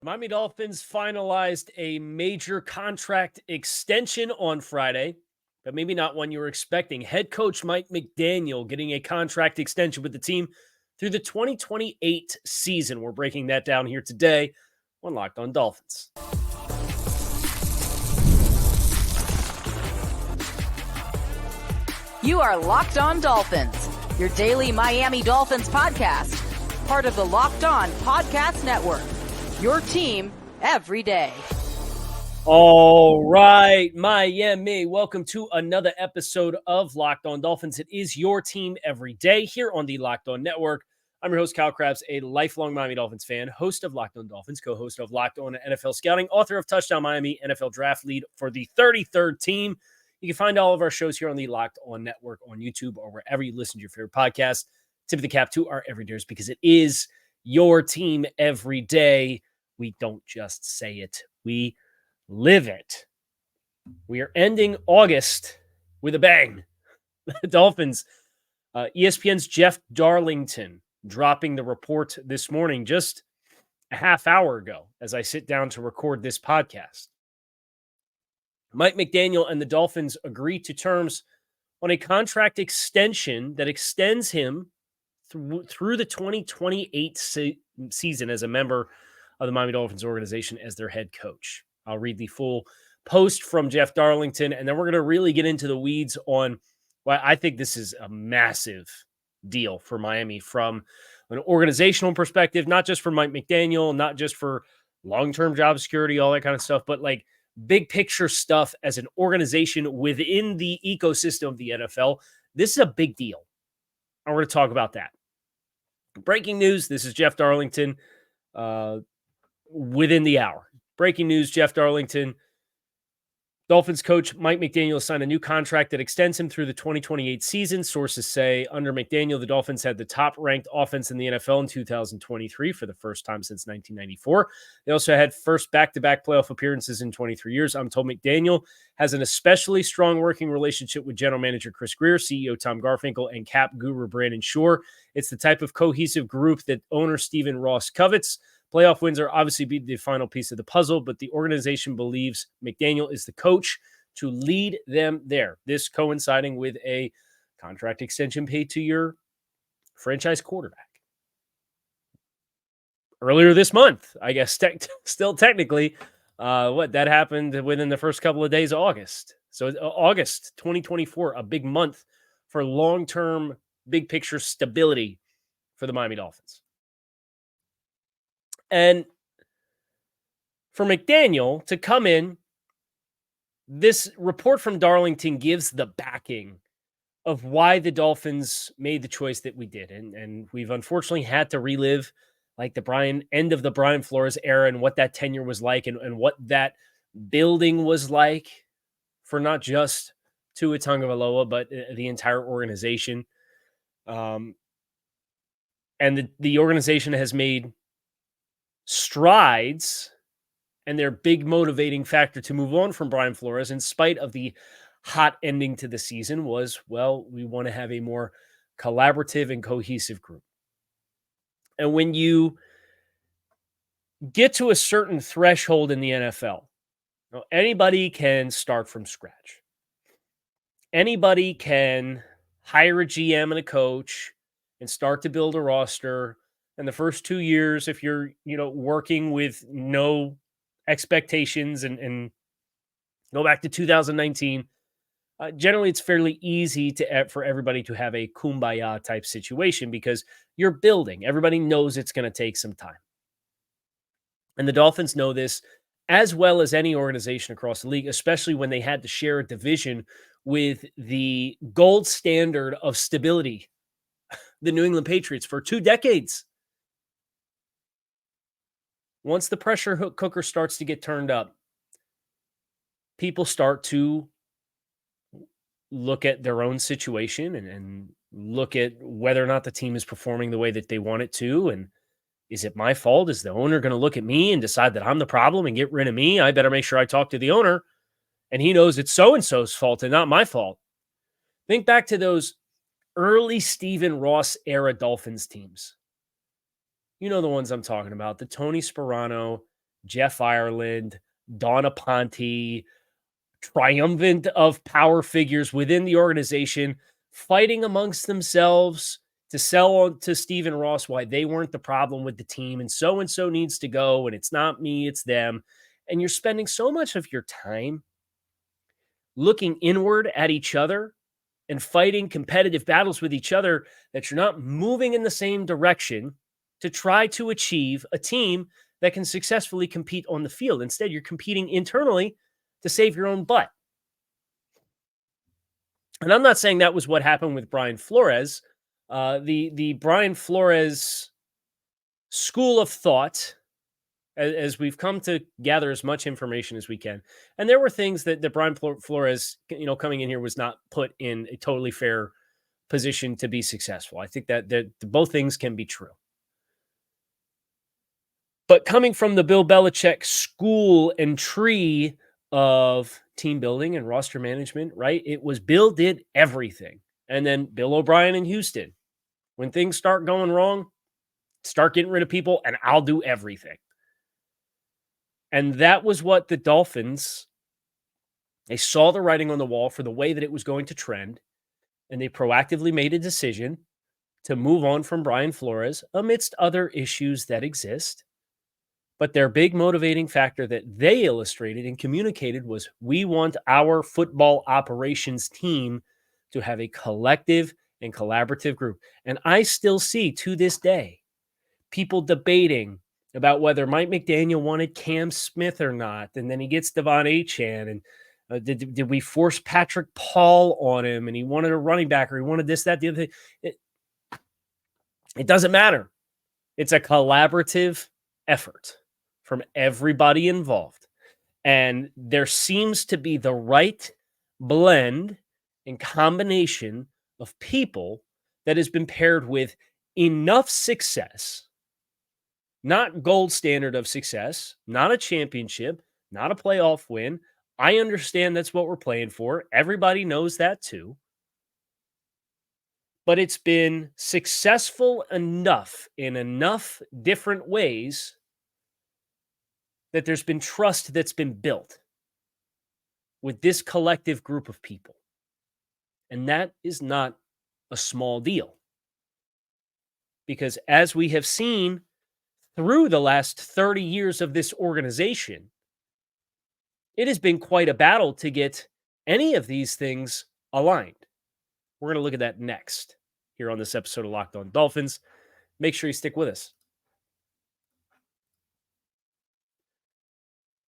Miami Dolphins finalized a major contract extension on Friday, but maybe not one you were expecting. Head coach Mike McDaniel getting a contract extension with the team through the 2028 season. We're breaking that down here today on Locked On Dolphins. You are Locked On Dolphins, your daily Miami Dolphins podcast, part of the Locked On Podcast Network, your team every day. All right, Miami, welcome to another episode of Locked On Dolphins. It is your team every day here on the Locked On Network. I'm your host, Kyle Krabs, a lifelong Miami Dolphins fan, host of Locked On Dolphins, co-host of Locked On NFL Scouting, author of Touchdown Miami, NFL Draft Lead for the 33rd team. You can find all of our shows here on the Locked On Network on YouTube or wherever you listen to your favorite podcast. Tip of the cap to our everydayers because it is your team every day. We don't just say it, we live it. We are ending August with a bang. The Dolphins, ESPN's Jeff Darlington dropping the report this morning, just a half hour ago, as I sit down to record this podcast. Mike McDaniel and the Dolphins agree to terms on a contract extension that extends him through the 2028 season as a member of the Miami Dolphins organization as their head coach. I'll read the full post from Jeff Darlington, and then we're going to really get into the weeds on why I think this is a massive deal for Miami from an organizational perspective, not just for Mike McDaniel, not just for long-term job security, all that kind of stuff, but like big picture stuff as an organization within the ecosystem of the NFL. This is a big deal. And we're going to talk about that. Breaking news. This is Jeff Darlington within the hour. Breaking news, Jeff Darlington. Dolphins coach Mike McDaniel signed a new contract that extends him through the 2028 season. Sources say under McDaniel, the Dolphins had the top-ranked offense in the NFL in 2023 for the first time since 1994. They also had first back-to-back playoff appearances in 23 years. I'm told McDaniel has an especially strong working relationship with general manager Chris Grier, CEO Tom Garfinkel, and cap guru Brandon Shore. It's the type of cohesive group that owner Stephen Ross covets. Playoff wins are obviously be the final piece of the puzzle, but the organization believes McDaniel is the coach to lead them there. This coinciding with a contract extension paid to your franchise quarterback. Earlier this month, I guess, still technically, that happened within the first couple of days of August. So August 2024, a big month for long-term, big picture stability for the Miami Dolphins. And for McDaniel to come in, this report from Darlington gives the backing of why the Dolphins made the choice that we did. And we've unfortunately had to relive like the end of the Brian Flores era and what that tenure was like and what that building was like for not just Tua Tagovailoa, but the entire organization. And the organization has made strides, and their big motivating factor to move on from Brian Flores, in spite of the hot ending to the season, was, well, we want to have a more collaborative and cohesive group. And when you get to a certain threshold in the NFL, anybody can start from scratch. Anybody can hire a GM and a coach and start to build a roster. And the first 2 years, if you're, working with no expectations and go back to 2019, generally it's fairly easy for everybody to have a kumbaya type situation because you're building. Everybody knows it's going to take some time. And the Dolphins know this as well as any organization across the league, especially when they had to share a division with the gold standard of stability, the New England Patriots, for 2 decades. Once the pressure cooker starts to get turned up, people start to look at their own situation and look at whether or not the team is performing the way that they want it to. And is it my fault? Is the owner going to look at me and decide that I'm the problem and get rid of me? I better make sure I talk to the owner and he knows it's so-and-so's fault and not my fault. Think back to those early Stephen Ross era Dolphins teams. You know the ones I'm talking about, the Tony Sparano, Jeff Ireland, Donna Ponte, triumphant of power figures within the organization, fighting amongst themselves to sell on to Stephen Ross why they weren't the problem with the team and so needs to go and it's not me, it's them. And you're spending so much of your time looking inward at each other and fighting competitive battles with each other that you're not moving in the same direction to try to achieve a team that can successfully compete on the field. Instead, you're competing internally to save your own butt. And I'm not saying that was what happened with Brian Flores. The Brian Flores school of thought, as we've come to gather as much information as we can, and there were things that Brian Flores, coming in here was not put in a totally fair position to be successful. I think that both things can be true. But coming from the Bill Belichick school and tree of team building and roster management, right? It was Bill did everything. And then Bill O'Brien in Houston. When things start going wrong, start getting rid of people and I'll do everything. And that was what the Dolphins, they saw the writing on the wall for the way that it was going to trend. And they proactively made a decision to move on from Brian Flores amidst other issues that exist. But their big motivating factor that they illustrated and communicated was we want our football operations team to have a collective and collaborative group. And I still see to this day people debating about whether Mike McDaniel wanted Cam Smith or not. And then he gets Devon Achane. And did we force Patrick Paul on him? And he wanted a running back or he wanted this, that, the other thing. It doesn't matter. It's a collaborative effort from everybody involved. And there seems to be the right blend and combination of people that has been paired with enough success, not gold standard of success, not a championship, not a playoff win. I understand that's what we're playing for. Everybody knows that too. But it's been successful enough in enough different ways that there's been trust that's been built with this collective group of people. And that is not a small deal. Because as we have seen through the last 30 years of this organization, it has been quite a battle to get any of these things aligned. We're going to look at that next here on this episode of Locked On Dolphins. Make sure you stick with us.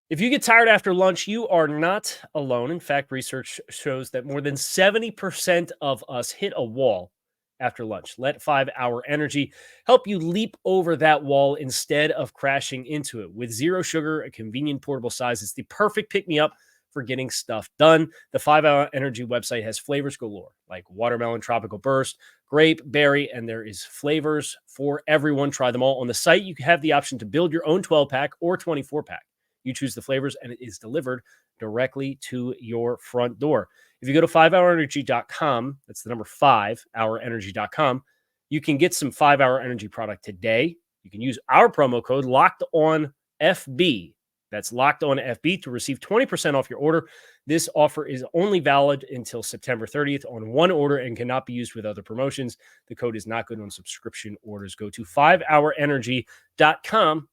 If you get tired after lunch, you are not alone. In fact, research shows that more than 70% of us hit a wall after lunch. Let 5 Hour Energy help you leap over that wall instead of crashing into it. With zero sugar, a convenient portable size, it's the perfect pick-me-up for getting stuff done. The 5 Hour Energy website has flavors galore, like watermelon, tropical burst, grape, berry, and there is flavors for everyone. Try them all. On the site, you have the option to build your own 12-pack or 24-pack. You choose the flavors, and it is delivered directly to your front door. If you go to 5hourenergy.com, that's the number 5hourenergy.com, you can get some 5 Hour Energy product today. You can use our promo code LOCKEDONFB. That's LOCKEDONFB to receive 20% off your order. This offer is only valid until September 30th on one order and cannot be used with other promotions. The code is not good on subscription orders. Go to 5hourenergy.com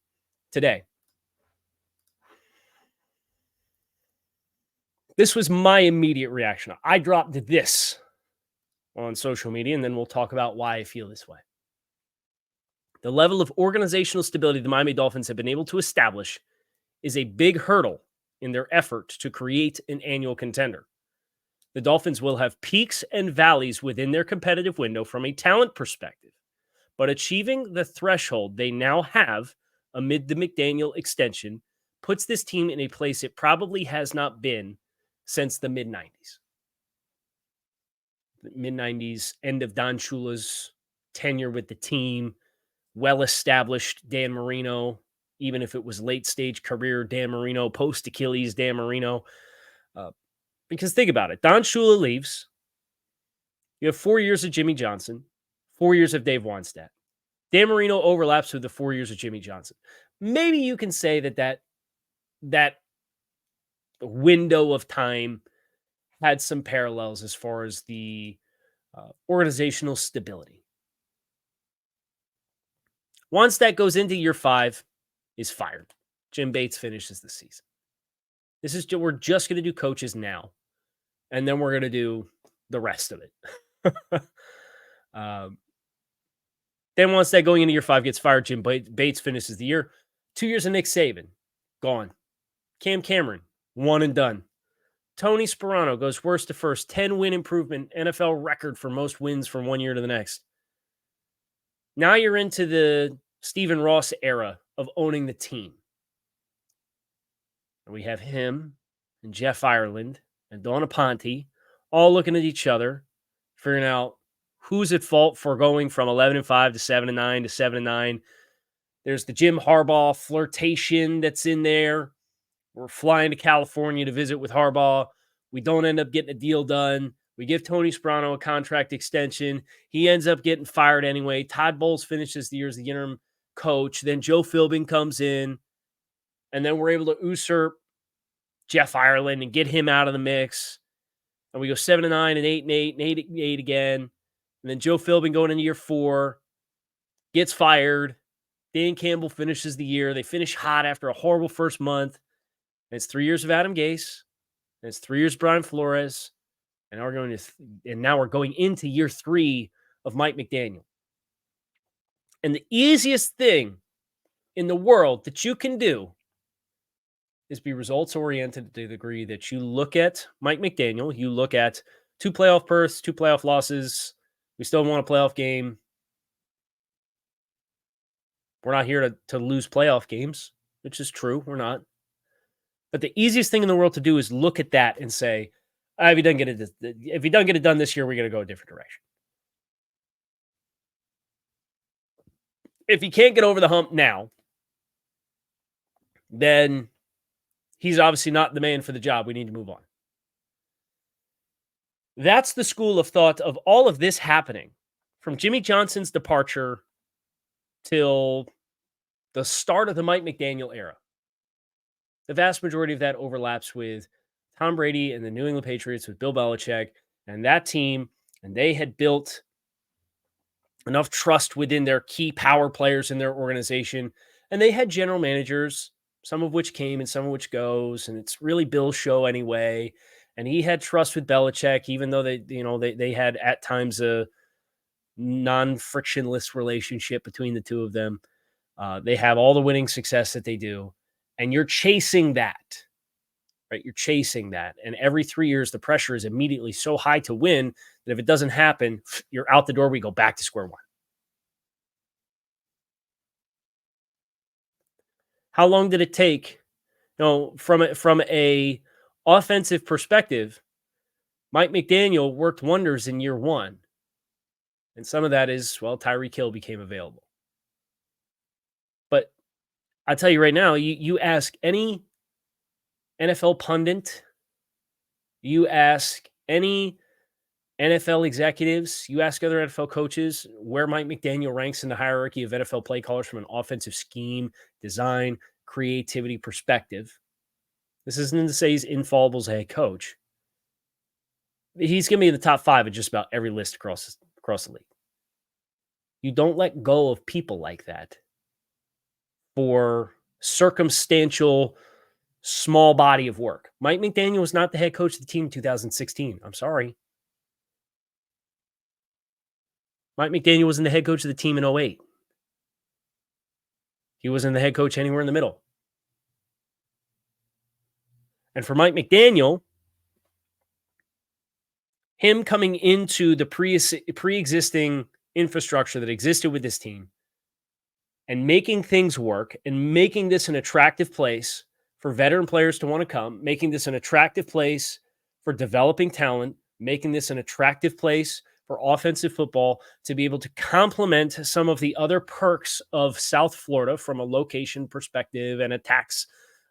today. This was my immediate reaction. I dropped this on social media, and then we'll talk about why I feel this way. The level of organizational stability the Miami Dolphins have been able to establish is a big hurdle in their effort to create an annual contender. The Dolphins will have peaks and valleys within their competitive window from a talent perspective, but achieving the threshold they now have amid the McDaniel extension puts this team in a place it probably has not been since the mid-90s. The mid-90s, end of Don Shula's tenure with the team, well-established Dan Marino, even if it was late-stage career Dan Marino, post-Achilles Dan Marino. Because think about it. Don Shula leaves. You have 4 years of Jimmy Johnson, 4 years of Dave Wannstedt. Dan Marino overlaps with the 4 years of Jimmy Johnson. Maybe you can say that that window of time had some parallels as far as the organizational stability. Once that goes into year 5, is fired. Jim Bates finishes the season. We're just going to do coaches now, and then we're going to do the rest of it. Then once that going into year 5 gets fired, Jim Bates finishes the year. 2 years of Nick Saban, gone. Cam Cameron, one and done. Tony Sparano goes worst to first, 10-win improvement, NFL record for most wins from one year to the next. Now you're into the Stephen Ross era of owning the team. And we have him and Jeff Ireland and Donna Ponte all looking at each other, figuring out who's at fault for going from 11-5 to 7-9 to 7-9. There's the Jim Harbaugh flirtation that's in there. We're flying to California to visit with Harbaugh. We don't end up getting a deal done. We give Tony Sparano a contract extension. He ends up getting fired anyway. Todd Bowles finishes the year as the interim coach. Then Joe Philbin comes in. And then we're able to usurp Jeff Ireland and get him out of the mix. And we go 7-9 and 8-8 and 8-8 again. And then Joe Philbin going into year 4 gets fired. Dan Campbell finishes the year. They finish hot after a horrible first month. And it's 3 years of Adam Gase. And it's 3 years of Brian Flores. And now we're going into year 3 of Mike McDaniel. And the easiest thing in the world that you can do is be results-oriented to the degree that you look at Mike McDaniel, you look at 2 playoff berths, 2 playoff losses. We still won a playoff game. We're not here to lose playoff games, which is true. We're not. But the easiest thing in the world to do is look at that and say, if he doesn't get it done this year, we're going to go a different direction. If he can't get over the hump now, then he's obviously not the man for the job. We need to move on. That's the school of thought of all of this happening from Jimmy Johnson's departure till the start of the Mike McDaniel era. The vast majority of that overlaps with Tom Brady and the New England Patriots with Bill Belichick and that team. And they had built enough trust within their key power players in their organization. And they had general managers, some of which came and some of which goes. And it's really Bill's show anyway. And he had trust with Belichick, even though they had at times a non-frictionless relationship between the two of them. They have all the winning success that they do. And you're chasing that, right? You're chasing that. And every 3 years, the pressure is immediately so high to win that if it doesn't happen, you're out the door. We go back to square one. How long did it take? From a offensive perspective, Mike McDaniel worked wonders in year 1. And some of that is, Tyreek Hill became available. But I'll tell you right now, you ask any NFL pundit, you ask any NFL executives, you ask other NFL coaches where Mike McDaniel ranks in the hierarchy of NFL play callers from an offensive scheme, design, creativity perspective. This isn't to say he's infallible as a head coach. He's going to be in the top 5 of just about every list across the league. You don't let go of people like that for circumstantial small body of work. Mike McDaniel was not the head coach of the team in 2016. I'm sorry. Mike McDaniel wasn't the head coach of the team in 2008. He wasn't the head coach anywhere in the middle. And for Mike McDaniel, him coming into the pre-existing infrastructure that existed with this team and making things work and making this an attractive place for veteran players to want to come, making this an attractive place for developing talent, making this an attractive place for offensive football to be able to complement some of the other perks of South Florida from a location perspective and a tax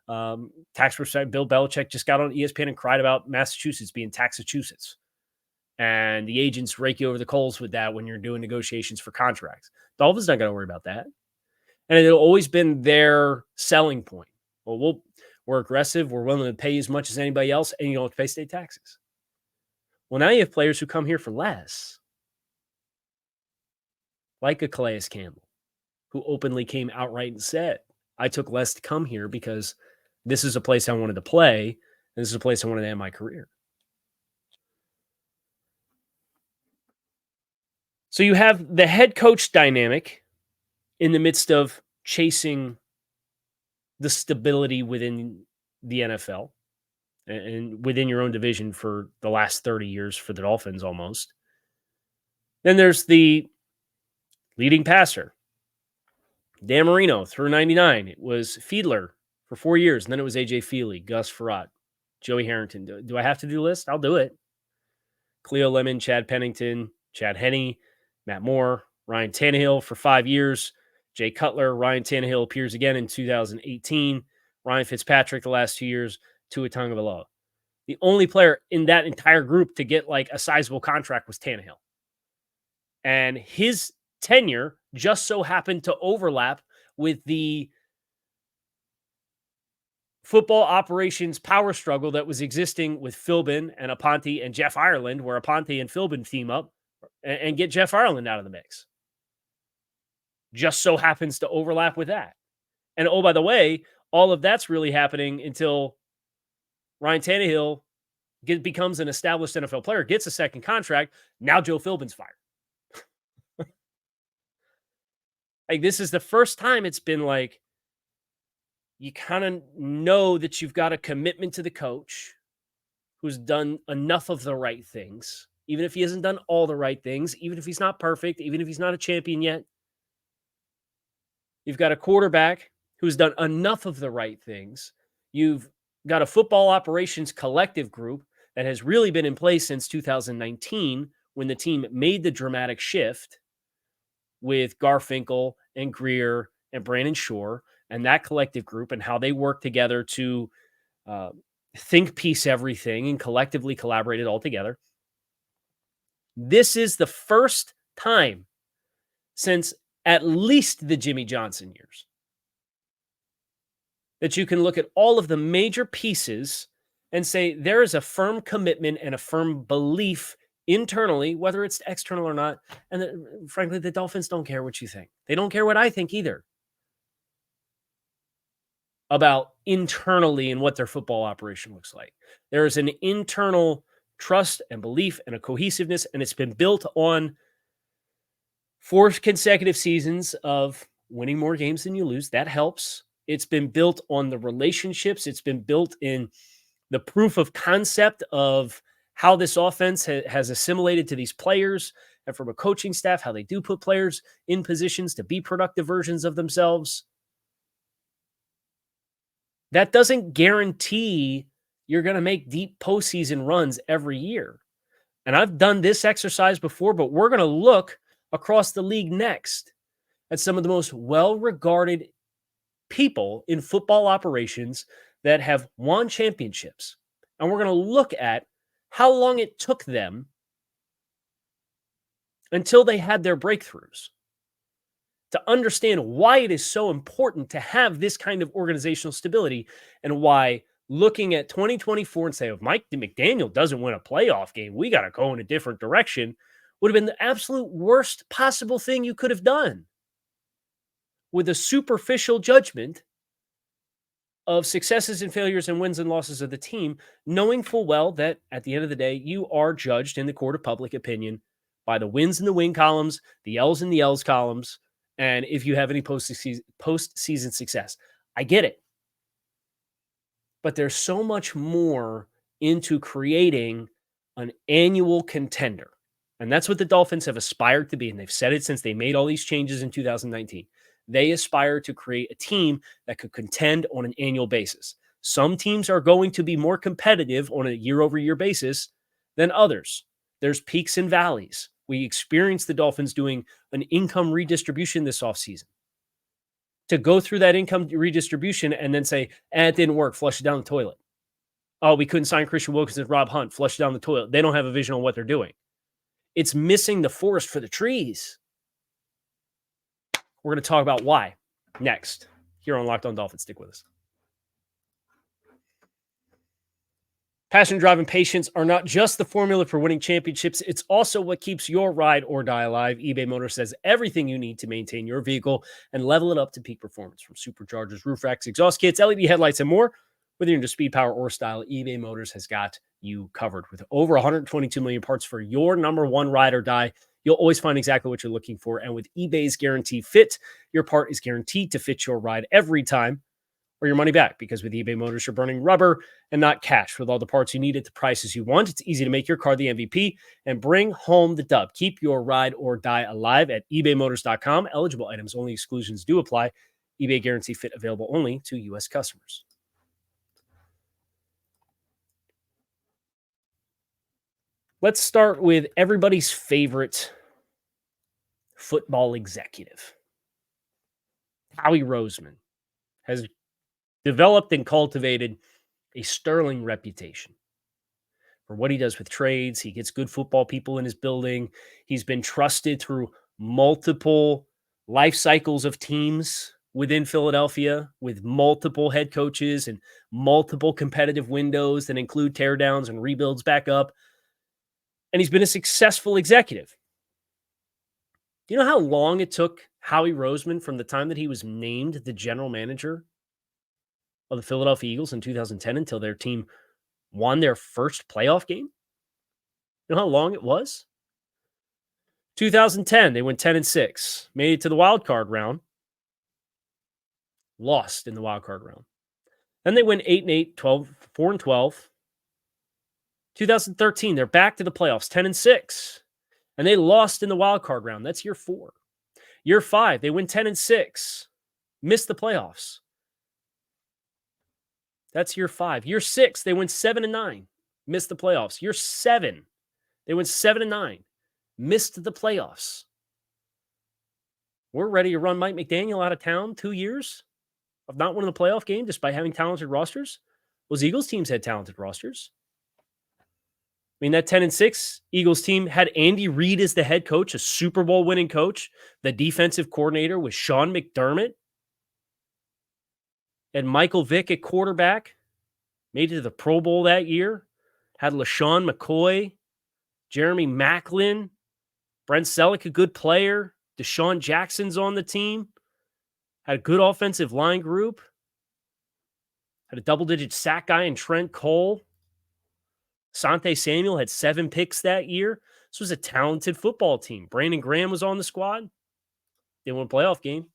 perspective. Bill Belichick just got on ESPN and cried about Massachusetts being Taxachusetts. And the agents rake you over the coals with that when you're doing negotiations for contracts. Dolphins not going to worry about that. And it's always been their selling point. Well, we're We're aggressive. We're willing to pay as much as anybody else, and you don't have to pay state taxes. Well, now you have players who come here for less, like a Calais Campbell, who openly came outright and said, I took less to come here because this is a place I wanted to play, and this is a place I wanted to end my career. So you have the head coach dynamic in the midst of chasing the stability within the NFL and within your own division for the last 30 years for the Dolphins almost. Then there's the leading passer. Dan Marino through 99. It was Fiedler for 4 years, and then it was A.J. Feely, Gus Frerotte, Joey Harrington. Do I have to do the list? I'll do it. Cleo Lemon, Chad Pennington, Chad Henne, Matt Moore, Ryan Tannehill for 5 years. Jay Cutler, Ryan Tannehill appears again in 2018. Ryan Fitzpatrick the last 2 years, Tua Tagovailoa. The only player in that entire group to get like a sizable contract was Tannehill. And his tenure just so happened to overlap with the football operations power struggle that was existing with Philbin and Aponte and Jeff Ireland, where Aponte and Philbin team up and get Jeff Ireland out of the mix. Just so happens to overlap with that. And oh, by the way, all of that's really happening until Ryan Tannehill becomes an established NFL player, gets a second contract. Now Joe Philbin's fired. Like, this is the first time it's been like, you kind of know that you've got a commitment to the coach who's done enough of the right things, even if he hasn't done all the right things, even if he's not perfect, even if he's not a champion yet. You've got a quarterback who's done enough of the right things. You've got a football operations collective group that has really been in place since 2019 when the team made the dramatic shift with Garfinkel and Greer and Brandon Shore and that collective group and how they work together to think piece everything and collectively collaborate it all together. This is the first time since at least the Jimmy Johnson years that you can look at all of the major pieces and say there is a firm commitment and a firm belief internally, whether it's external or not. And frankly, the Dolphins don't care what you think. They don't care what I think either about internally and what their football operation looks like. There is an internal trust and belief and a cohesiveness, and it's been built on 4 consecutive seasons of winning more games than you lose. That helps. It's been built on the relationships. It's been built in the proof of concept of how this offense has assimilated to these players and from a coaching staff, how they do put players in positions to be productive versions of themselves. That doesn't guarantee you're going to make deep postseason runs every year. And I've done this exercise before, but we're going to look across the league next at some of the most well-regarded people in football operations that have won championships. And we're going to look at how long it took them until they had their breakthroughs to understand why it is so important to have this kind of organizational stability and why looking at 2024 and say, if Mike McDaniel doesn't win a playoff game, we got to go in a different direction, would have been the absolute worst possible thing you could have done with a superficial judgment of successes and failures and wins and losses of the team, knowing full well that at the end of the day, you are judged in the court of public opinion by the wins in the win columns, the L's in the L's columns, and if you have any postseason success. I get it. But there's so much more into creating an annual contender. And that's what the Dolphins have aspired to be. And they've said it since they made all these changes in 2019. They aspire to create a team that could contend on an annual basis. Some teams are going to be more competitive on a year-over-year basis than others. There's peaks and valleys. We experienced the Dolphins doing an income redistribution this offseason. To go through that income redistribution and then say, it didn't work, flush it down the toilet. Oh, we couldn't sign Christian Wilkins and Rob Hunt, flush it down the toilet. They don't have a vision on what they're doing. It's missing the forest for the trees. We're going to talk about why next here on Locked On Dolphins. Stick with us. Passion, drive, and patience are not just the formula for winning championships. It's also what keeps your ride or die alive. eBay Motors has everything you need to maintain your vehicle and level it up to peak performance, from superchargers, roof racks, exhaust kits, LED headlights, and more. Whether you're into speed, power, or style, eBay Motors has got you covered. With over 122 million parts for your number one ride or die, you'll always find exactly what you're looking for. And with eBay's Guarantee Fit, your part is guaranteed to fit your ride every time, or your money back, because with eBay Motors, you're burning rubber and not cash. With all the parts you need at the prices you want, it's easy to make your car the MVP and bring home the dub. Keep your ride or die alive at ebaymotors.com. Eligible items only. Exclusions do apply. eBay Guarantee Fit available only to U.S. customers. Let's start with everybody's favorite football executive. Howie Roseman has developed and cultivated a sterling reputation for what he does with trades. He gets good football people in his building. He's been trusted through multiple life cycles of teams within Philadelphia, with multiple head coaches and multiple competitive windows that include teardowns and rebuilds back up. And he's been a successful executive. Do you know how long it took Howie Roseman from the time that he was named the general manager of the Philadelphia Eagles in 2010 until their team won their first playoff game? You know how long it was? 2010, they went 10-6, made it to the wild card round, lost in the wild card round. Then they went 8-8, 4-12. 2013, they're back to the playoffs, 10-6, and they lost in the wild card round. That's year 4. Year 5, they win 10-6, missed the playoffs. That's year 5. Year 6, they went 7-9, missed the playoffs. Year 7, they went 7-9, missed the playoffs. We're ready to run Mike McDaniel out of town 2 years of not winning the playoff game despite having talented rosters. Those Eagles teams had talented rosters. I mean, that 10-6 Eagles team had Andy Reid as the head coach, a Super Bowl winning coach. The defensive coordinator was Sean McDermott. And Michael Vick at quarterback. Made it to the Pro Bowl that year. Had LaShawn McCoy, Jeremy Maclin, Brent Selleck, a good player. Deshaun Jackson's on the team. Had a good offensive line group. Had a double-digit sack guy in Trent Cole. Sante Samuel had 7 picks that year. This was a talented football team. Brandon Graham was on the squad. They won a playoff game.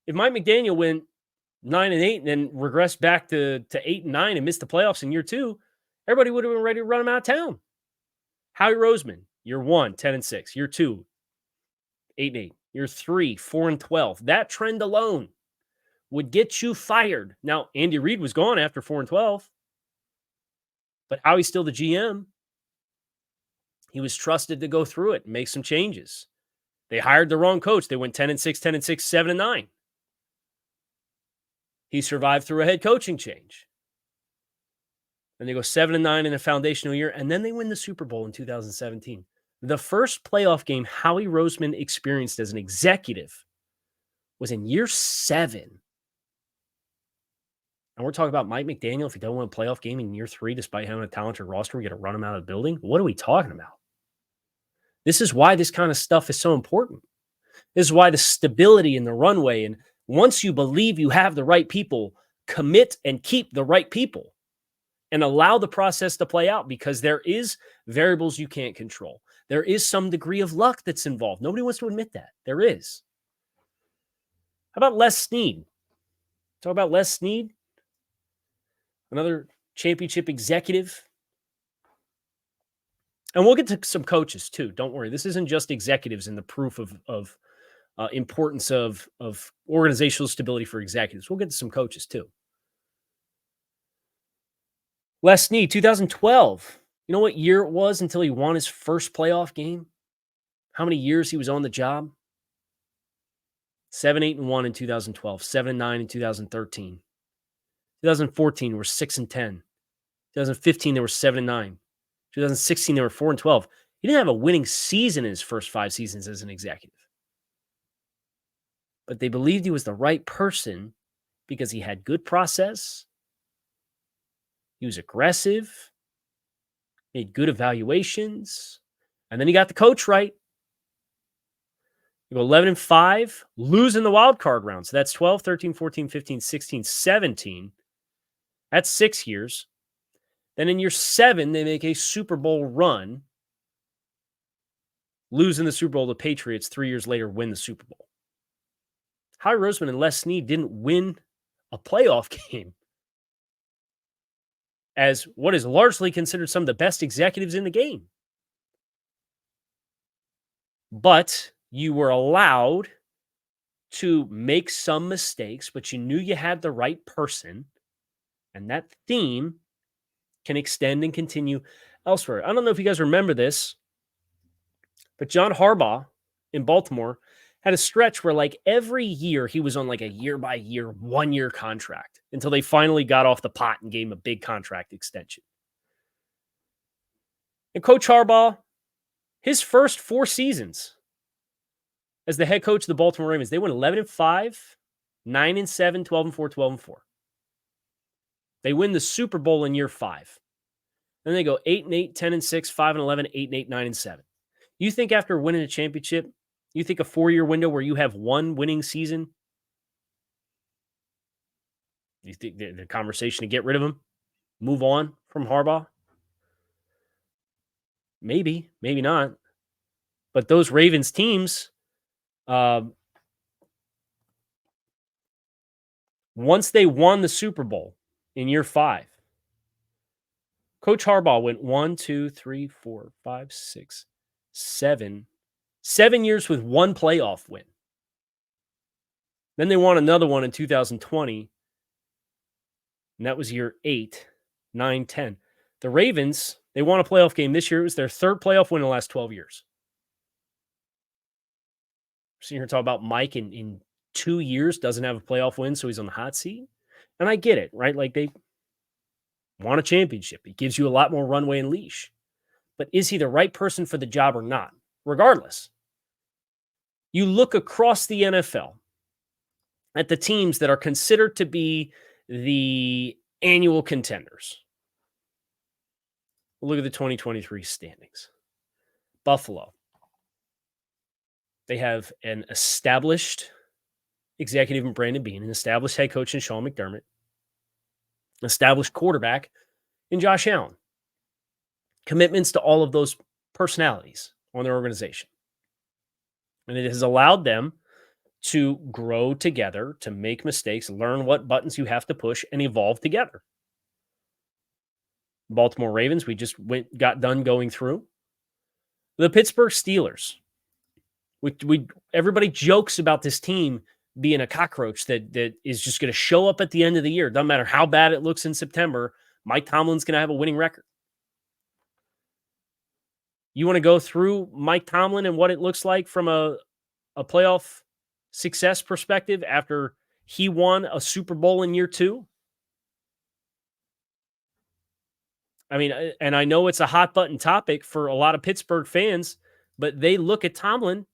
If Mike McDaniel went 9-8 and then regressed back to 8-9 and missed the playoffs in year 2, everybody would have been ready to run him out of town. Howie Roseman, year 1, 10-6. Year 2, 8-8. Year 3, 4-12. That trend alone would get you fired. Now, Andy Reid was gone after 4-12. But Howie's still the GM. He was trusted to go through it and make some changes. They hired the wrong coach. They went 10-6, 10-6, 7-9. He survived through a head coaching change. And they go 7-9 in a foundational year, and then they win the Super Bowl in 2017. The first playoff game Howie Roseman experienced as an executive was in year 7. And we're talking about Mike McDaniel. If he doesn't win a playoff game in year 3, despite having a talented roster, we're going to run him out of the building. What are we talking about? This is why this kind of stuff is so important. This is why the stability in the runway, and once you believe you have the right people, commit and keep the right people and allow the process to play out, because there is variables you can't control. There is some degree of luck that's involved. Nobody wants to admit that. There is. How about Les Snead? Talk about Les Snead. Another championship executive. And we'll get to some coaches too. Don't worry. This isn't just executives and the proof of importance of organizational stability for executives. We'll get to some coaches too. Les Snead, 2012. You know what year it was until he won his first playoff game? How many years he was on the job? 7-8-1 in 2012. 7-9 in 2013. 2014, we're 6-10. 2015, they were 7-9. 2016, they were 4-12. He didn't have a winning season in his first 5 seasons as an executive. But they believed he was the right person because he had good process. He was aggressive, made good evaluations, and then he got the coach right. You go 11-5, losing the wild card round. So that's 12, 13, 14, 15, 16, 17. That's 6 years. Then in year 7, they make a Super Bowl run, losing the Super Bowl to the Patriots. 3 years later, win the Super Bowl. Howie Roseman and Les Snead didn't win a playoff game as what is largely considered some of the best executives in the game. But you were allowed to make some mistakes, but you knew you had the right person, and that theme can extend and continue elsewhere. I don't know if you guys remember this, but John Harbaugh in Baltimore had a stretch where like every year he was on like a year-by-year, 1-year contract until they finally got off the pot and gave him a big contract extension. And Coach Harbaugh, his first 4 seasons as the head coach of the Baltimore Ravens, they went 11-5, 9-7, 12-4, 12-4. They win the Super Bowl in year 5. Then they go 8-8, 10-6, 5-11, 8-8, 9-7. You think after winning a championship, you think a 4-year window where you have one winning season, you think the conversation to get rid of him, move on from Harbaugh? Maybe, maybe not. But those Ravens teams, once they won the Super Bowl in year 5, Coach Harbaugh went 1, 2, 3, 4, 5, 6, 7 years with one playoff win. Then they won another one in 2020, and that was year 8, 9, 10. The Ravens, they won a playoff game this year. It was their 3rd playoff win in the last 12 years. We're sitting here talking about Mike in 2 years doesn't have a playoff win, so he's on the hot seat. And I get it, right? Like they won a championship. It gives you a lot more runway and leash. But is he the right person for the job or not? Regardless, you look across the NFL at the teams that are considered to be the annual contenders. Look at the 2023 standings. Buffalo. They have an established executive in Brandon Beane, an established head coach in Sean McDermott, an established quarterback in Josh Allen. Commitments to all of those personalities on their organization. And it has allowed them to grow together, to make mistakes, learn what buttons you have to push, and evolve together. Baltimore Ravens, we just got done going through. The Pittsburgh Steelers. Everybody jokes about this team being a cockroach that is just going to show up at the end of the year. Doesn't matter how bad it looks in September, Mike Tomlin's going to have a winning record. You want to go through Mike Tomlin and what it looks like from a playoff success perspective after he won a Super Bowl in year 2? I mean, and I know it's a hot button topic for a lot of Pittsburgh fans, but they look at Tomlin.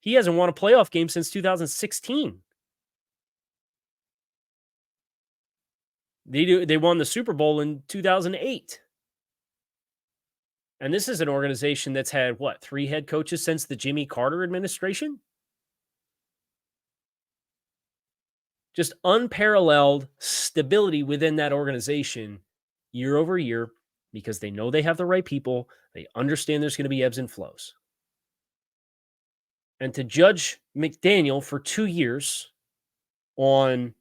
He hasn't won a playoff game since 2016. They won the Super Bowl in 2008. And this is an organization that's had, 3 head coaches since the Jimmy Carter administration? Just unparalleled stability within that organization year over year because they know they have the right people. They understand there's going to be ebbs and flows. And to judge McDaniel for 2 years on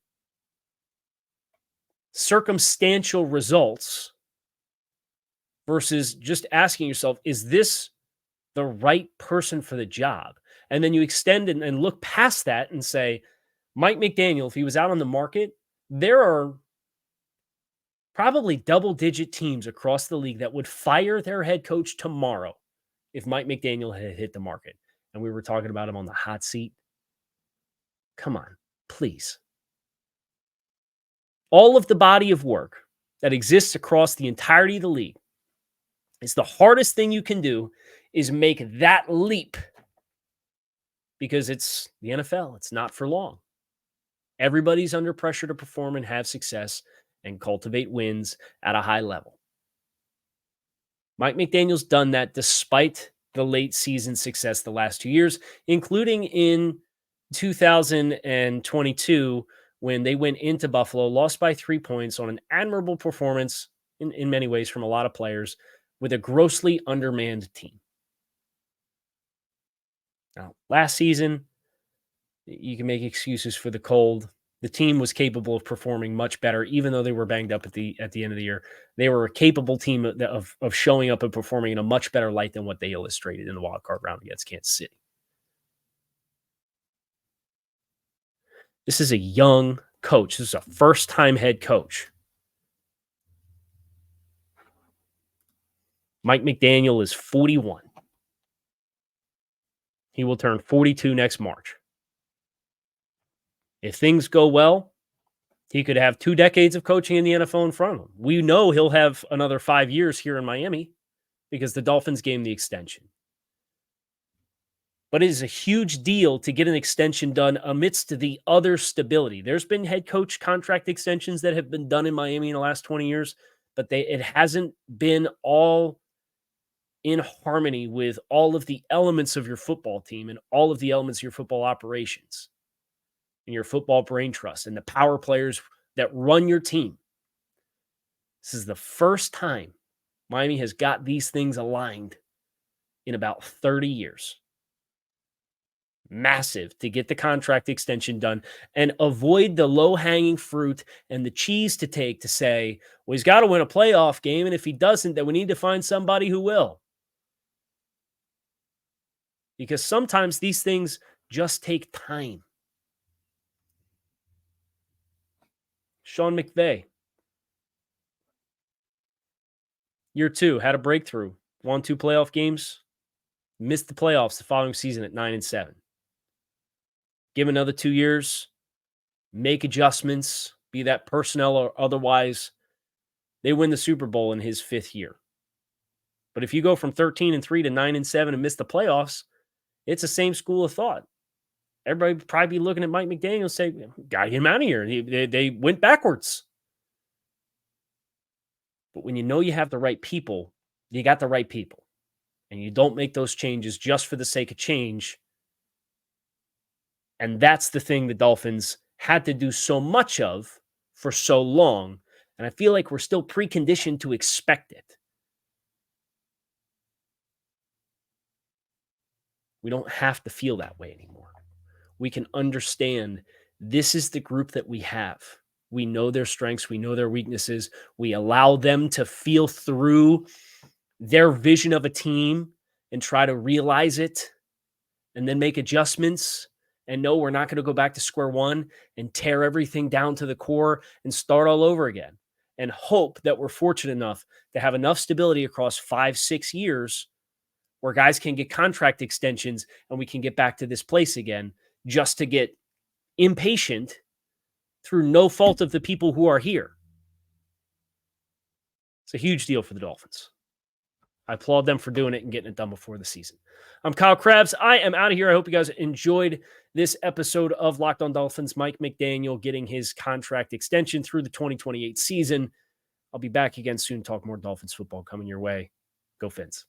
circumstantial results versus just asking yourself, is this the right person for the job? And then you extend and look past that and say, Mike McDaniel, if he was out on the market, there are probably double-digit teams across the league that would fire their head coach tomorrow if Mike McDaniel had hit the market. And we were talking about him on the hot seat. Come on, please. All of the body of work that exists across the entirety of the league, it's the hardest thing you can do is make that leap because it's the NFL. It's not for long. Everybody's under pressure to perform and have success. and cultivate wins at a high level. Mike McDaniel's done that despite the late season success the last 2 years, including in 2022 when they went into Buffalo, lost by 3 points on an admirable performance in many ways from a lot of players with a grossly undermanned team. Now, last season, you can make excuses for the cold. The team was capable of performing much better, even though they were banged up at the end of the year. They were a capable team of showing up and performing in a much better light than what they illustrated in the wild card round against Kansas City. This is a young coach. This is a first-time head coach. Mike McDaniel is 41. He will turn 42 next March. If things go well, he could have 2 decades of coaching in the NFL in front of him. We know he'll have another 5 years here in Miami because the Dolphins gave him the extension. But it is a huge deal to get an extension done amidst the other stability. There's been head coach contract extensions that have been done in Miami in the last 20 years, but it hasn't been all in harmony with all of the elements of your football team and all of the elements of your football operations and your football brain trust and the power players that run your team. This is the first time Miami has got these things aligned in about 30 years. Massive to get the contract extension done and avoid the low-hanging fruit and the cheese to take to say, well, he's got to win a playoff game, and if he doesn't, then we need to find somebody who will. Because sometimes these things just take time. Sean McVay. Year 2, had a breakthrough. Won 2 playoff games. Missed the playoffs the following season at 9-7. Give him another 2 years. Make adjustments, be that personnel or otherwise. They win the Super Bowl in his 5th year. But if you go from 13-3 to 9-7 and miss the playoffs, it's the same school of thought. Everybody would probably be looking at Mike McDaniel and say, "Gotta get him out of here." They went backwards. But when you know you have the right people, you got the right people. And you don't make those changes just for the sake of change. And that's the thing the Dolphins had to do so much of for so long. And I feel like we're still preconditioned to expect it. We don't have to feel that way anymore. We can understand this is the group that we have. We know their strengths. We know their weaknesses. We allow them to feel through their vision of a team and try to realize it and then make adjustments. And no, we're not going to go back to square one and tear everything down to the core and start all over again and hope that we're fortunate enough to have enough stability across 5-6 years where guys can get contract extensions and we can get back to this place again just to get impatient through no fault of the people who are here. It's a huge deal for the Dolphins. I applaud them for doing it and getting it done before the season. I'm Kyle Krabs. I am out of here. I hope you guys enjoyed this episode of Locked on Dolphins. Mike McDaniel getting his contract extension through the 2028 season. I'll be back again soon. Talk more Dolphins football coming your way. Go Fins.